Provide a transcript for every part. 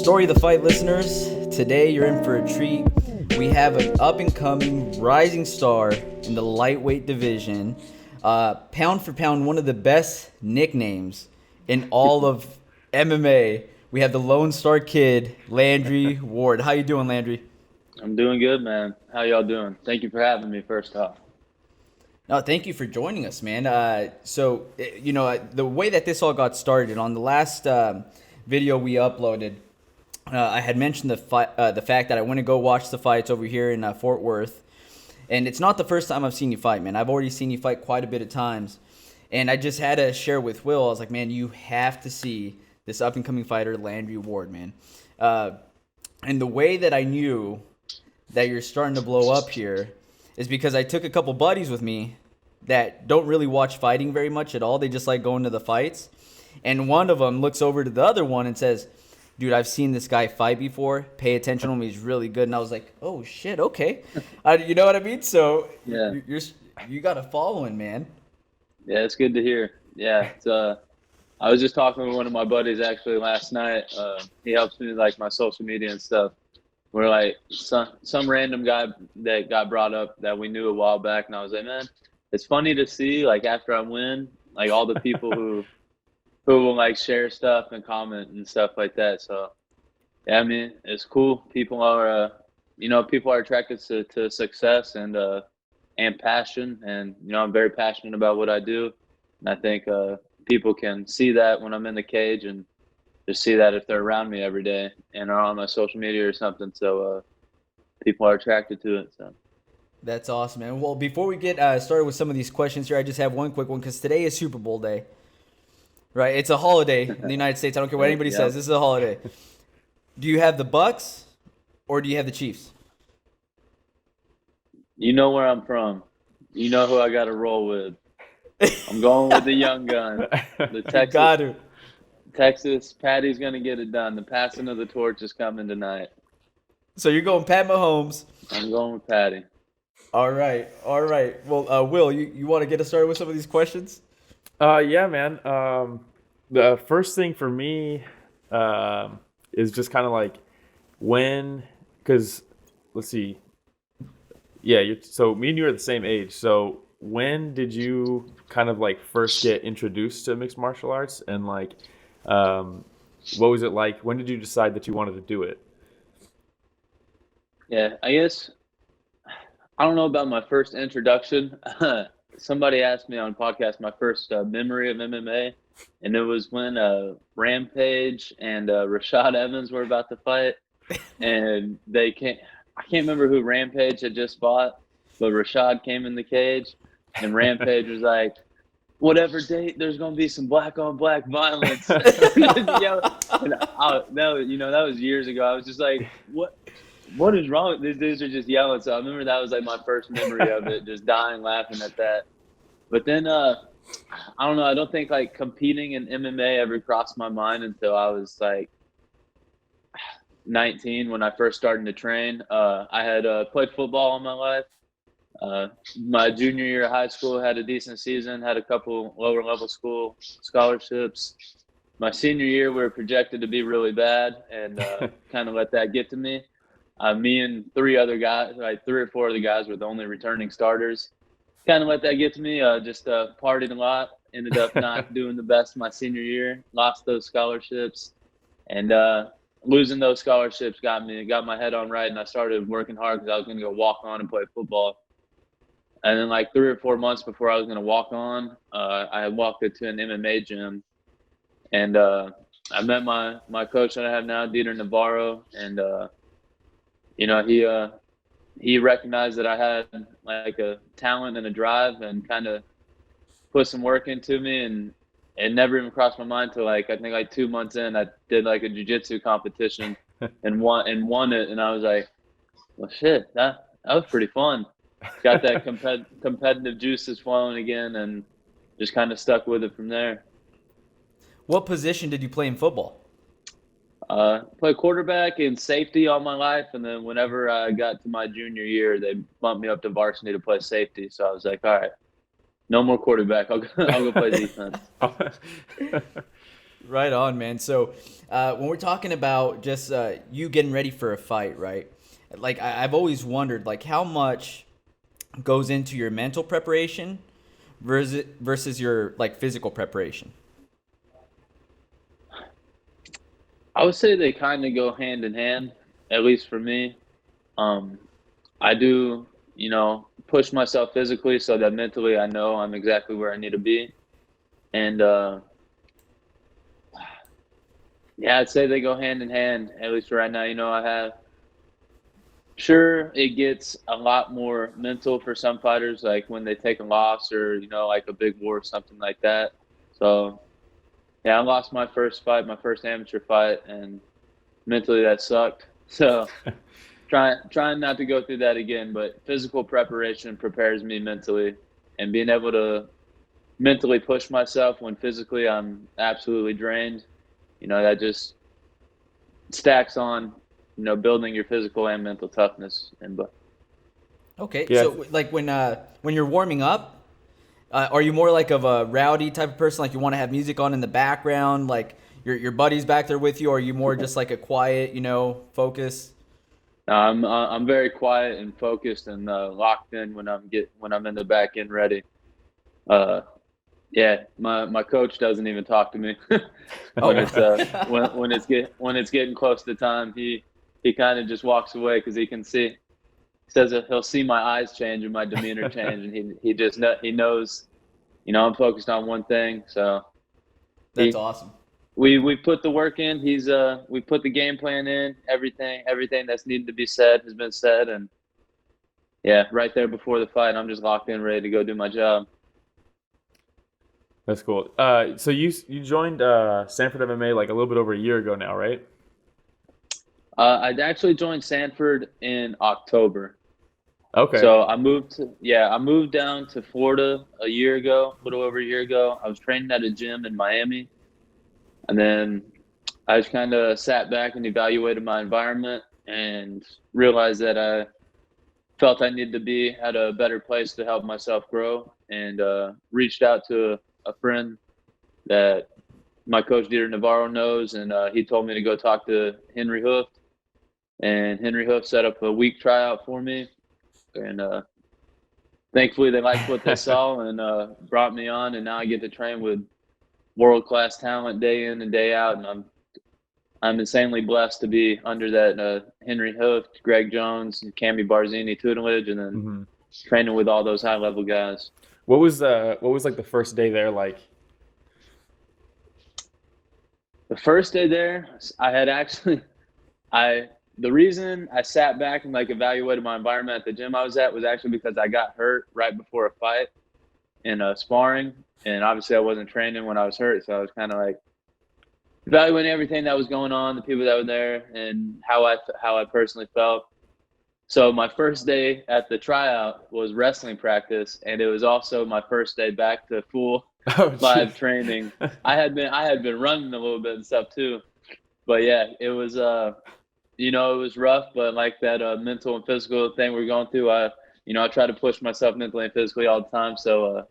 Story of the Fight listeners, today you're in for a treat. We have an up-and-coming rising star in the lightweight division. Pound for pound, one of the best nicknames in all of MMA. We have the Lonestar Kid, Landry Ward. How you doing, Landry? I'm doing good, man. How y'all doing? Thank you for having me, first off. No, thank you for joining us, man. The way that this all got started, on the last video we uploaded, I had mentioned the fact that I went to go watch the fights over here in Fort Worth. And it's not the first time I've seen you fight, man. I've already seen you fight quite a bit of times. And I just had to share with Will. I was like, man, you have to see this up-and-coming fighter, Landry Ward, man. And the way that I knew that you're starting to blow up here is because I took a couple buddies with me that don't really watch fighting very much at all. They just like going to the fights. And one of them looks over to the other one and says, dude, I've seen this guy fight before. Pay attention to him. He's really good. And I was like, oh, shit, okay. You know what I mean? So Yeah, you got a following, man. yeah, it's good to hear. Yeah, I was just talking with one of my buddies actually last night. He helps me with like my social media and stuff. We're like some random guy that got brought up that we knew a while back, and I was like, man, it's funny to see like after I win, like all the people who will like share stuff and comment and stuff like that. So yeah, I mean, it's cool. People are attracted to success and passion, and I'm very passionate about what I do, and I think people can see that when I'm in the cage and just see that if they're around me every day and are on my social media or something. So people are attracted to it. So That's awesome, man. Well, before we get started with some of these questions here, I just have one quick one because today is Super Bowl day. Right, it's a holiday in the United States. I don't care what anybody says. This is a holiday. Do you have the Bucks or do you have the Chiefs? you know where I'm from. You know who I got to roll with. I'm going with the young gun. The Got to. Texas Patty's gonna get it done. The passing of the torch is coming tonight. So you're going Pat Mahomes. I'm going with Patty. All right, all right. Well, Will, you want to get us started with some of these questions? Yeah, man. The first thing for me is just kind of like because let's see. Yeah, so me and you are the same age. So when did you kind of like first get introduced to mixed martial arts, and like what was it like? When did you decide that you wanted to do it? Yeah, I guess I don't know about my first introduction. Somebody asked me on a podcast my first memory of MMA, and it was when Rampage and Rashad Evans were about to fight, and I can't remember who Rampage had just fought, but Rashad came in the cage, and Rampage was like, whatever date, there's going to be some black on black violence. That was years ago. I was just like, what is wrong? These dudes are just yelling. So I remember that was like my first memory of it, just dying laughing at that. But then, I don't know. I don't think like competing in MMA ever crossed my mind until I was like 19 when I first started to train. I had played football all my life. My junior year of high school, had a decent season, had a couple lower level school scholarships. My senior year, we were projected to be really bad, and kind of let that get to me. Me and three other guys, like three or four of the guys, were the only returning starters. Kind of let that get to me. Just partied a lot. Ended up not doing the best my senior year. Lost those scholarships, and losing those scholarships got my head on right, and I started working hard because I was going to go walk on and play football. And then like 3 or 4 months before I was going to walk on, I had walked into an MMA gym, and I met my coach that I have now, Dieter Navarro, and he recognized that I had like a talent and a drive, and kind of put some work into me, and it never even crossed my mind till I think like 2 months in, I did like a jiu-jitsu competition and won it, and I was like, well, shit, that was pretty fun. Got that competitive juices flowing again, and just kind of stuck with it from there. What position did you play in football? Played quarterback and safety all my life, and then whenever I got to my junior year, they bumped me up to varsity to play safety. So I was like, all right, no more quarterback. I'll go play defense. Right on, man. So, when we're talking about just you getting ready for a fight, right? Like I've always wondered, like how much goes into your mental preparation versus your like physical preparation. I would say they kind of go hand in hand, at least for me. Um, I do, push myself physically so that mentally I know I'm exactly where I need to be. And yeah, I'd say they go hand in hand, at least for right now. I have, sure, it gets a lot more mental for some fighters, like when they take a loss or, like a big war or something like that. So, yeah, I lost my first fight, my first amateur fight, and mentally that sucked. So, trying not to go through that again, but physical preparation prepares me mentally, and being able to mentally push myself when physically I'm absolutely drained, that just stacks on, building your physical and mental toughness. And but Okay, Yeah, so like when you're warming up, are you more like of a rowdy type of person, like you want to have music on in the background, like your buddies back there with you, or are you more just like a quiet, focus? I'm very quiet and focused and locked in when I'm in the back end ready. Uh, yeah, my coach doesn't even talk to me when Oh, it's when it's getting close to time. He kind of just walks away because he can see. Says that he'll see my eyes change and my demeanor change, and he knows, I'm focused on one thing. So that's he awesome. we put the work in. We put the game plan in. Everything that's needed to be said has been said, and yeah, right there before the fight, I'm just locked in, ready to go do my job. that's cool. So you joined Sanford MMA like a little bit over a year ago now, right? I'd actually joined Sanford in October. Okay. So I moved down to Florida a year ago, a little over a year ago. I was training at a gym in Miami, and then I just kind of sat back and evaluated my environment and realized that I felt I needed to be at a better place to help myself grow, and reached out to a friend that my coach Dieter Navarro knows, and he told me to go talk to Henry Hooft, and Henry Hooft set up a week tryout for me, and thankfully they liked what they saw and brought me on, and now I get to train with world-class talent day in and day out, and I'm insanely blessed to be under that Henry Hooft, Greg Jones, and Cami Barzini tutelage, and then hmm training with all those high-level guys. What was like the first day there like? The first day there, I had actually I the reason I sat back and like evaluated my environment at the gym I was at was actually because I got hurt right before a fight in sparring, and obviously I wasn't training when I was hurt, so I was kind of like evaluating everything that was going on, the people that were there, and how I personally felt. So my first day at the tryout was wrestling practice, and it was also my first day back to full Oh, live jeez. training. I had been running a little bit and stuff too, but yeah, it was rough, but like that mental and physical thing we're going through, I try to push myself mentally and physically all the time. So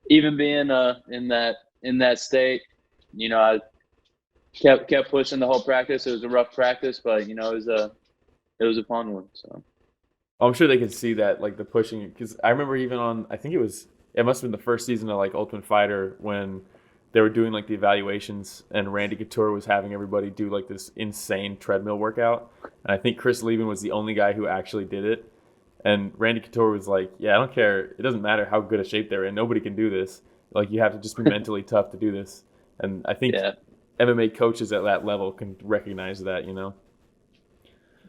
even being in that state, I kept pushing the whole practice. It was a rough practice, but it was a fun one. So I'm sure they could see that, like the pushing, because I remember even on, I think it must have been the first season of like Ultimate Fighter when they were doing like the evaluations and Randy Couture was having everybody do like this insane treadmill workout. And I think Chris Leben was the only guy who actually did it. And Randy Couture was like, yeah, I don't care. It doesn't matter how good a shape they're in. Nobody can do this. Like you have to just be mentally tough to do this. And I think yeah, MMA coaches at that level can recognize that, you know?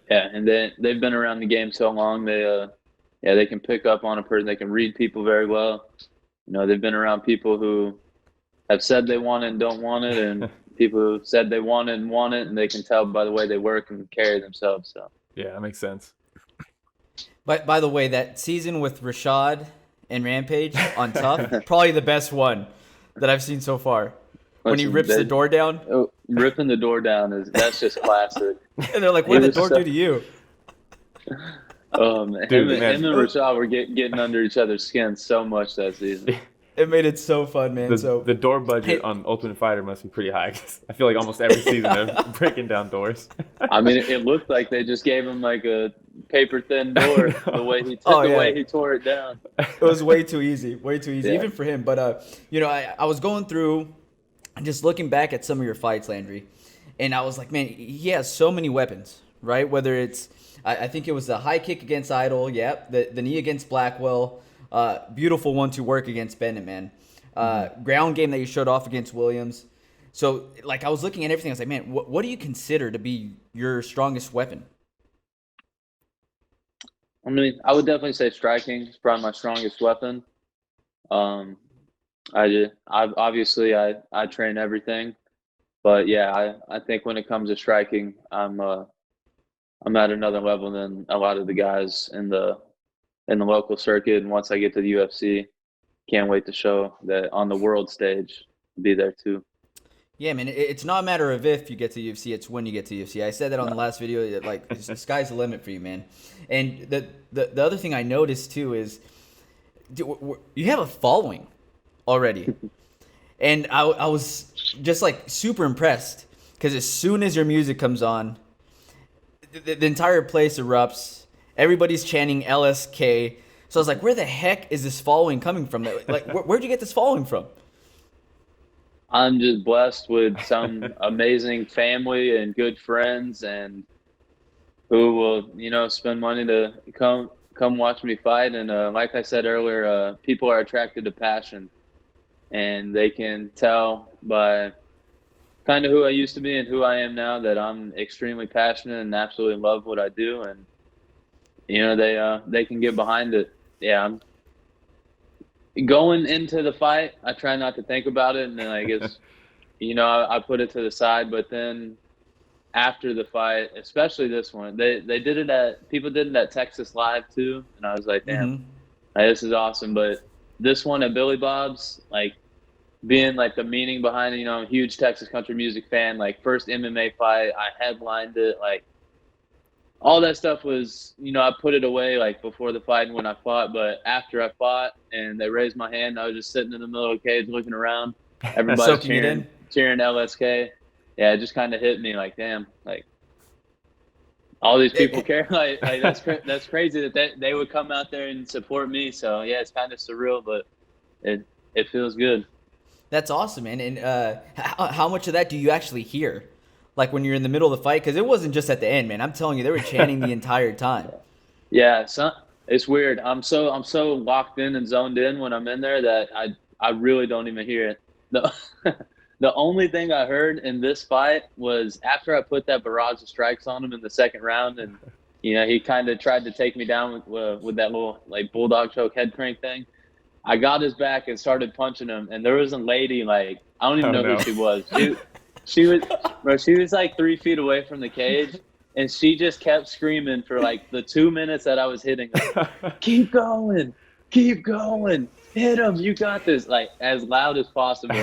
yeah, and they've been around the game so long. They can pick up on a person. They can read people very well. They've been around people who have said they want it and don't want it, and people who said they want it and want it, and they can tell by the way they work and carry themselves. So Yeah, that makes sense. But by the way, that season with Rashad and Rampage on Tough, probably the best one that I've seen so far. When he listen, rips the door down, ripping the door down that's just classic. and they're like, "What He did the was door so, do to you?" oh man, Dude, him man. and Rashad were getting under each other's skin so much that season. It made it so fun, man. The door budget on Ultimate Fighter must be pretty high. 'Cause I feel like almost every season they're breaking down doors. I mean, it looked like they just gave him like a paper thin door the way he tore it down. It was way too easy, Yeah. even for him. But I was going through and just looking back at some of your fights, Landry, and I was like, man, he has so many weapons, right? Whether it's, I think it was the high kick against Idol, the knee against Blackwell, beautiful 1-2 work against Bennett, man. Ground game that you showed off against Williams. So, like, I was looking at everything. I was like, man, what do you consider to be your strongest weapon? I mean, I would definitely say striking is probably my strongest weapon. Obviously I train everything, but yeah, I think when it comes to striking, I'm at another level than a lot of the guys in the local circuit. And once I get to the UFC, can't wait to show that on the world stage, be there too. Yeah, man, it's not a matter of if you get to UFC, it's when you get to UFC. I said that on the last video, that, like, the sky's the limit for you, man. And the other thing I noticed too is, dude, you have a following already. And I was just like super impressed because as soon as your music comes on, the entire place erupts. Everybody's chanting LSK. So I was like, where the heck is this following coming from? Like, where'd you get this following from? I'm just blessed with some amazing family and good friends, and who will spend money to come watch me fight. And like I said earlier, people are attracted to passion, and they can tell by kind of who I used to be and who I am now that I'm extremely passionate and absolutely love what I do. And they can get behind it. Yeah, I'm going into the fight, I try not to think about it, and then I guess I put it to the side. But then after the fight, especially this one, people did it at Texas Live too, and I was like, damn, this is awesome. But this one at Billy Bob's, like, being like the meaning behind it, I'm a huge Texas country music fan. Like, first MMA fight, I headlined it, like, all that stuff was, I put it away like before the fight and when I fought, but after I fought and they raised my hand, I was just sitting in the middle of the cage looking around. Everybody cheering LSK. Yeah, it just kind of hit me like, damn, like, all these people care. Like that's crazy that they would come out there and support me. So yeah, it's kind of surreal, but it feels good. That's awesome, man. And how much of that do you actually hear? Like when you're in the middle of the fight, because it wasn't just at the end, man. I'm telling you, they were chanting the entire time. Yeah, it's weird. I'm so locked in and zoned in when I'm in there that I really don't even hear it. The only thing I heard in this fight was after I put that barrage of strikes on him in the second round, and he kind of tried to take me down with that little like bulldog choke head crank thing. I got his back and started punching him, and there was a lady, like, I don't even know who she was. She was like 3 feet away from the cage, and she just kept screaming for like the 2 minutes that I was hitting her. Keep going, hit him, you got this, like, as loud as possible.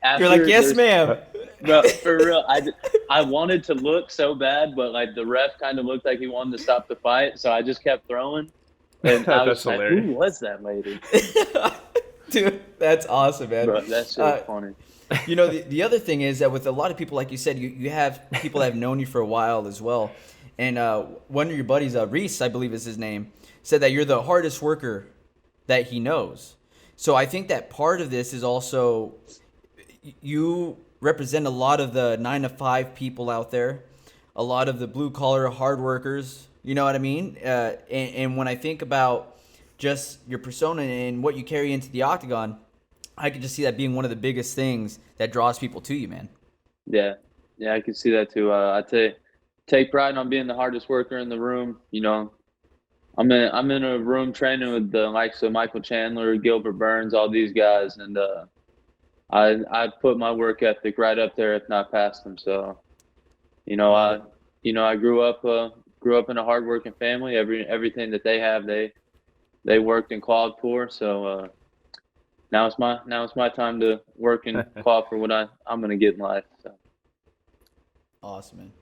And you're like, yes, ma'am. But for real, I wanted to look so bad, but like the ref kind of looked like he wanted to stop the fight, so I just kept throwing. And I was like, hilarious. Who was that lady? Dude, that's awesome, man. Bro, that's so funny. The other thing is that with a lot of people, like you said, you have people that have known you for a while as well. And one of your buddies, Reese, I believe is his name, said that you're the hardest worker that he knows. So I think that part of this is also you represent a lot of the 9-to-5 people out there, a lot of the blue-collar hard workers, you know what I mean? And when I think about just your persona and what you carry into the octagon, I could just see that being one of the biggest things that draws people to you, man. Yeah, I can see that too. I take pride on being the hardest worker in the room. I'm in a room training with the likes of Michael Chandler, Gilbert Burns, all these guys, and I put my work ethic right up there, if not past them. So, I grew up in a hardworking family. Everything that they have, they worked and clawed for. So. Now it's my time to work and claw for what I'm gonna get in life. So. Awesome, man.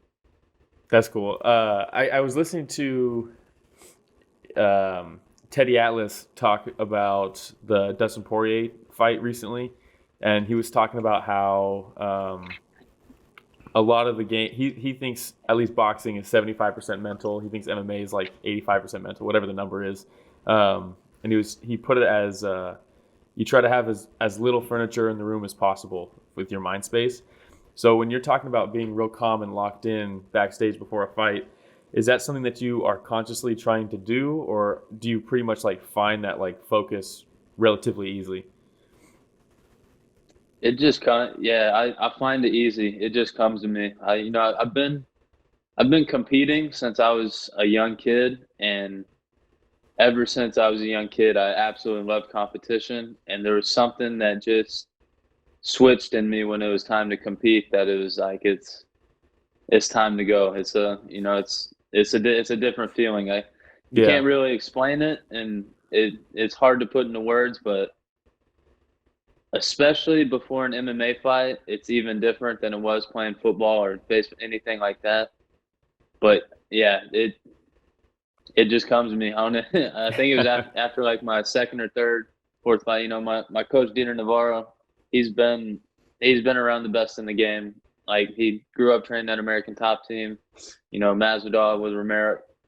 That's cool. I was listening to Teddy Atlas talk about the Dustin Poirier fight recently, and he was talking about how a lot of the game he thinks at least boxing is 75% mental. He thinks MMA is like 85% mental, whatever the number is. And he put it as you try to have as little furniture in the room as possible with your mind space. So when you're talking about being real calm and locked in backstage before a fight, is that something that you are consciously trying to do, or do you pretty much like find that like focus relatively easily? It just I find it easy. It just comes to me. I've been competing since I was a young kid, and ever since I was a young kid, I absolutely loved competition. And there was something that just switched in me when it was time to compete. That it was like it's time to go. It's a different feeling. You Yeah, can't really explain it, and it's hard to put into words, but especially before an MMA fight, it's even different than it was playing football or baseball, anything like that. But yeah, it just comes to me. I don't know. I think it was after like my second or third, fourth fight. My coach Dieter Navarro, he's been he's been around the best in the game. Like he grew up training that American top team. Masvidal with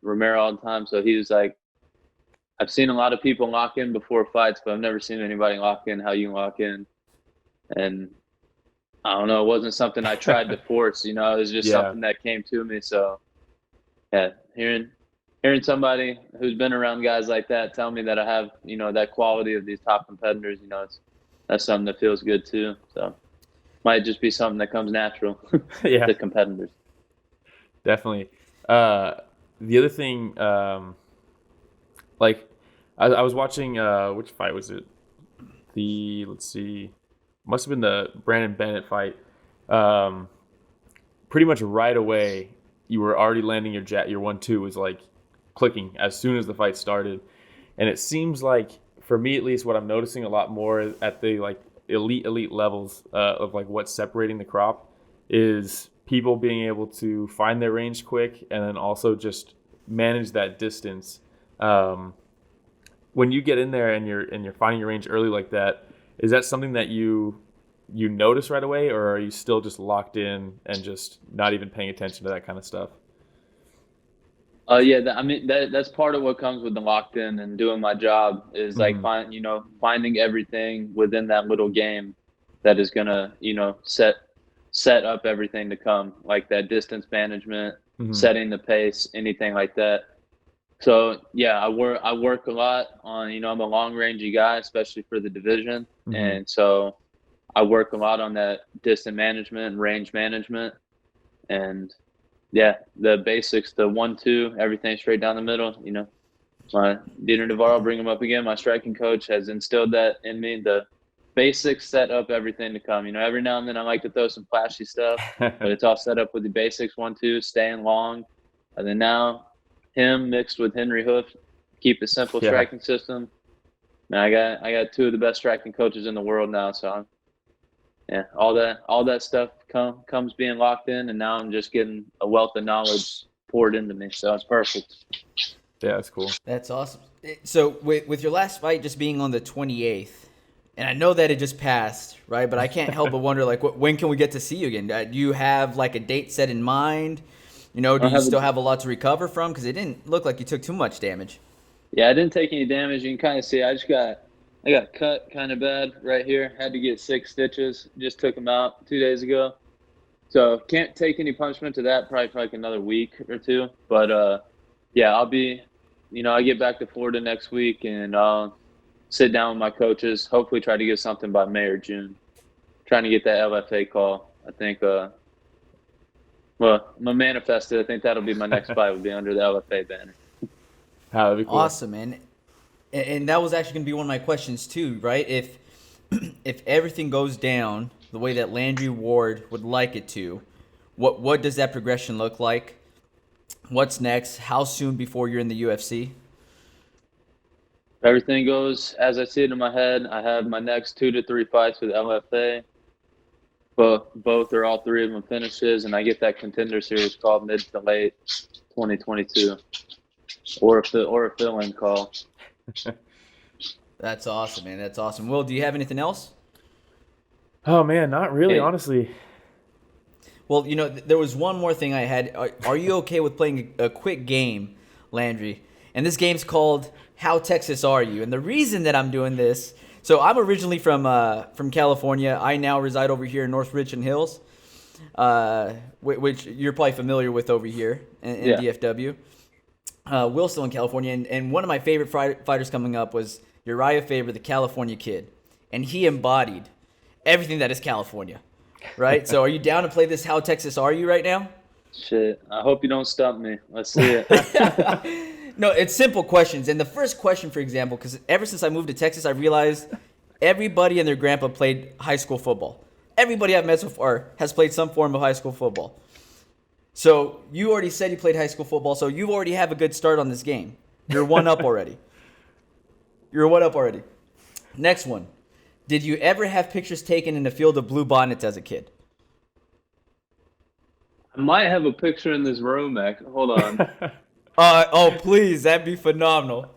Romero all the time. So he was like, I've seen a lot of people lock in before fights, but I've never seen anybody lock in how you lock in. And I don't know, it wasn't something I tried to force. It was just yeah, something that came to me. So yeah, hearing somebody who's been around guys like that tell me that I have, that quality of these top competitors, that's something that feels good too. So might just be something that comes natural yeah, to competitors. definitely. Uh, the other thing, like I was watching which fight was it? Let's see, must have been the Brandon Bennett fight. Um, Pretty much right away, you were already landing your 1-2 was like clicking as soon as the fight started, and it seems like for me at least, what I'm noticing a lot more at the like elite levels of like what's separating the crop is people being able to find their range quick and then also just manage that distance. Um, when you get in there and you're finding your range early like that, is that something that you notice right away, or are you still just locked in and just not even paying attention to that kind of stuff? Yeah, that's part of what comes with the locked in and doing my job is like Hmm. finding everything within that little game that is gonna set up everything to come, like that distance management, Hmm. setting the pace, anything like that. So yeah, I work a lot on, I'm a long rangey guy, especially for the division, Hmm. and so I work a lot on that distance management and range management, and yeah, the basics, the 1-2, everything straight down the middle. My Dieter Navarro, bring him up again. My striking coach has instilled that in me. The basics set up everything to come. Every now and then I like to throw some flashy stuff, but it's all set up with the basics, 1-2, staying long, and then now him mixed with Henry Hoof, keep a simple Yeah, striking system. And I got two of the best striking coaches in the world now, so yeah, all that stuff comes being locked in, and now I'm just getting a wealth of knowledge poured into me. So it's perfect. yeah, that's cool. That's awesome. So with your last fight just being on the 28th, and I know that it just passed, right? But I can't help but wonder, like, when can we get to see you again? Do you have like a date set in mind? Do I you have a still have a lot to recover from? Because it didn't look like you took too much damage. Yeah, I didn't take any damage. You can kind of see I got cut kind of bad right here. Had to get 6 stitches. Just took them out 2 days ago. So can't take any punishment to that. Probably for like another week or two. But yeah, I'll be. I get back to Florida next week, and I'll sit down with my coaches. Hopefully, try to get something by May or June. Trying to get that LFA call. I think. Well, I'm gonna manifest it. I think that'll be my next fight. Will be under the LFA banner. That'd be cool. Awesome, man. And that was actually going to be one of my questions too, right? If if everything goes down the way that Landry Ward would like it to, what does that progression look like? What's next? How soon before you're in the UFC? Everything goes as I see it in my head. I have my next 2 to 3 fights with LFA. Both or all three of them finishes, and I get that contender series called mid to late 2022, or a fill-in call. That's awesome, man. That's awesome. Will, do you have anything else? Oh man, not really, Hey, honestly. Well, there was one more thing I had. Are you okay with playing a quick game, Landry? And this game's called How Texas Are You? And the reason that I'm doing this, so I'm originally from California. I now reside over here in North Richland Hills, which you're probably familiar with over here in yeah. DFW. Will's still in California, and one of my favorite fighters coming up was Uriah Faber, the California Kid, and he embodied everything that is California, right? So are you down to play this How Texas Are You right now? Shit. I hope you don't stump me. Let's see it. No, it's simple questions. And the first question, for example, because ever since I moved to Texas, I realized everybody and their grandpa played high school football. Everybody I've met so far has played some form of high school football. So you already said you played high school football, so you already have a good start on this game. You're one up already. You're one up already. Next one. Did you ever have pictures taken in a field of blue bonnets as a kid? I might have a picture in this room, Mac. Hold on. Oh, please. That'd be phenomenal.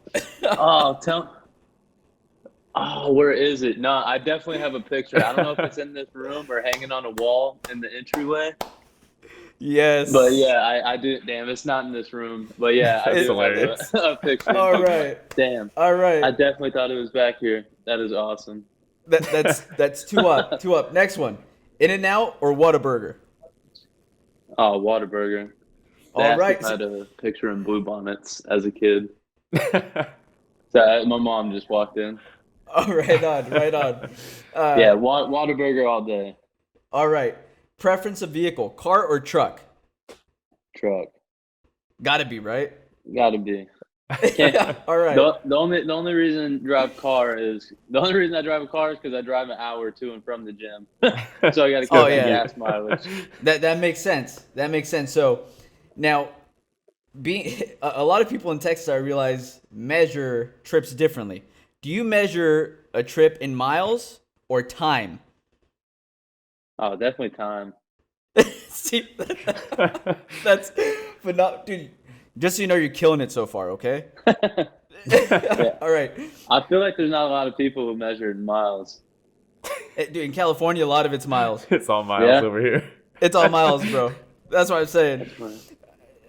Where is it? No, I definitely have a picture. I don't know if it's in this room or hanging on a wall in the entryway. Yes. But yeah, I do. Damn, it's not in this room. But yeah, I That's do hilarious. have a picture. All right. Damn. All right. I definitely thought it was back here. That is awesome. That's two up. Two up. Next one. In-N-Out or Whataburger? Oh, Whataburger. All right. I had a picture in blue bonnets as a kid. So my mom just walked in. Oh, right on. Right on. Yeah, Whataburger all day. All right. Preference of vehicle, car or truck? Truck. Gotta be, right? Gotta be. All right. The only reason I drive a car is because I drive an hour to and from the gym. So I got to cut the gas mileage. That makes sense. That makes sense. So now, being a lot of people in Texas, I realize, measure trips differently. Do you measure a trip in miles or time? Oh, definitely time. See, that's phenomenal, dude. Just so you know, you're killing it so far. Okay. Yeah. All right. I feel like there's not a lot of people who measure in miles. Dude, in California, a lot of it's miles. It's all miles over here. It's all miles, bro. That's what I'm saying.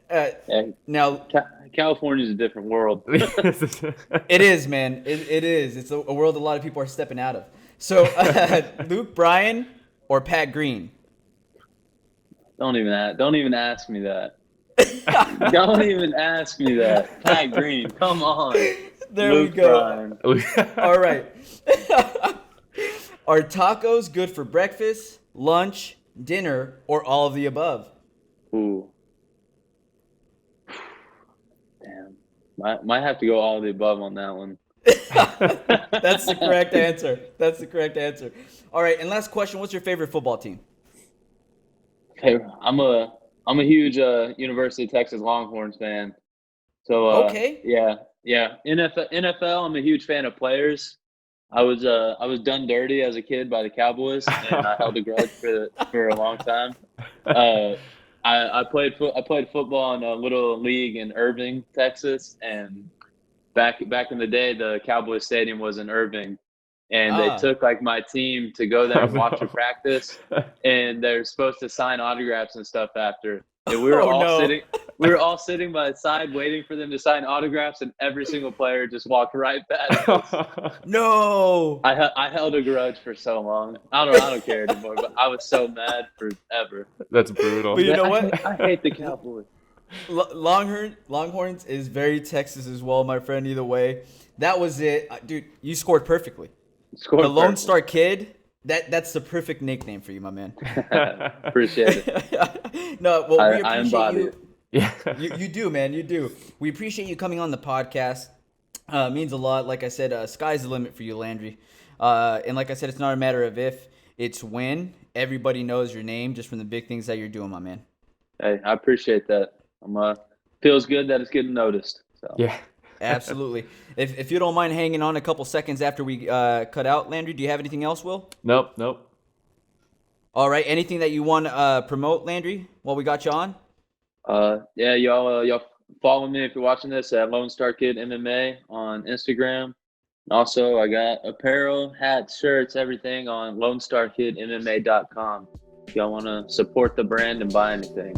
Yeah, Now, California's a different world. it is, man. It is. It's a world a lot of people are stepping out of. So, Luke Bryan or Pat Green? Don't even ask me that. Don't even ask me that. Pat Green, come on. There Luke we go. Bryan. All right. Are tacos good for breakfast, lunch, dinner, or all of the above? Ooh. Damn. Might have to go all of the above on that one. That's the correct answer. That's the correct answer. All right, and last question, what's your favorite football team? Okay, I'm a huge University of Texas Longhorns fan. So Okay. yeah. NFL, I'm a huge fan of players. I was done dirty as a kid by the Cowboys, and I held a grudge for a long time. I played football in a little league in Irving, Texas, and back in the day, the Cowboys Stadium was in Irving, and they took like my team to go there and watch a practice, and they're supposed to sign autographs and stuff after. And we were all sitting by the side waiting for them to sign autographs, and every single player just walked right past us. No. I held a grudge for so long. I don't care anymore, but I was so mad forever. That's brutal. But you know what? I hate the Cowboys. Longhorns is very Texas as well, my friend. Either way, that was it, dude. You scored perfectly. The Lone Star Kid. That's the perfect nickname for you, my man. Appreciate it. No, well, we I appreciate embody you. it. Yeah. You do, man. You do. We appreciate you coming on the podcast. It means a lot. Like I said, sky's the limit for you, Landry. And like I said, it's not a matter of if, it's when. Everybody knows your name just from the big things that you're doing, my man. Hey, I appreciate that. Feels good that it's getting noticed. So. Yeah. Absolutely. If you don't mind hanging on a couple seconds after we cut out, Landry, do you have anything else, Will? Nope. All right. Anything that you want to promote, Landry, while we got you on? Yeah, y'all follow me if you're watching this at Lonestar Kid MMA on Instagram. Also, I got apparel, hats, shirts, everything on LoneStarKidMMA.com. If y'all want to support the brand and buy anything,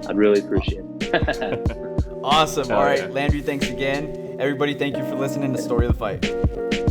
I'd really appreciate it. Awesome. Hell All right, yeah. Landry, thanks again. Everybody, thank you for listening to Story of the Fight.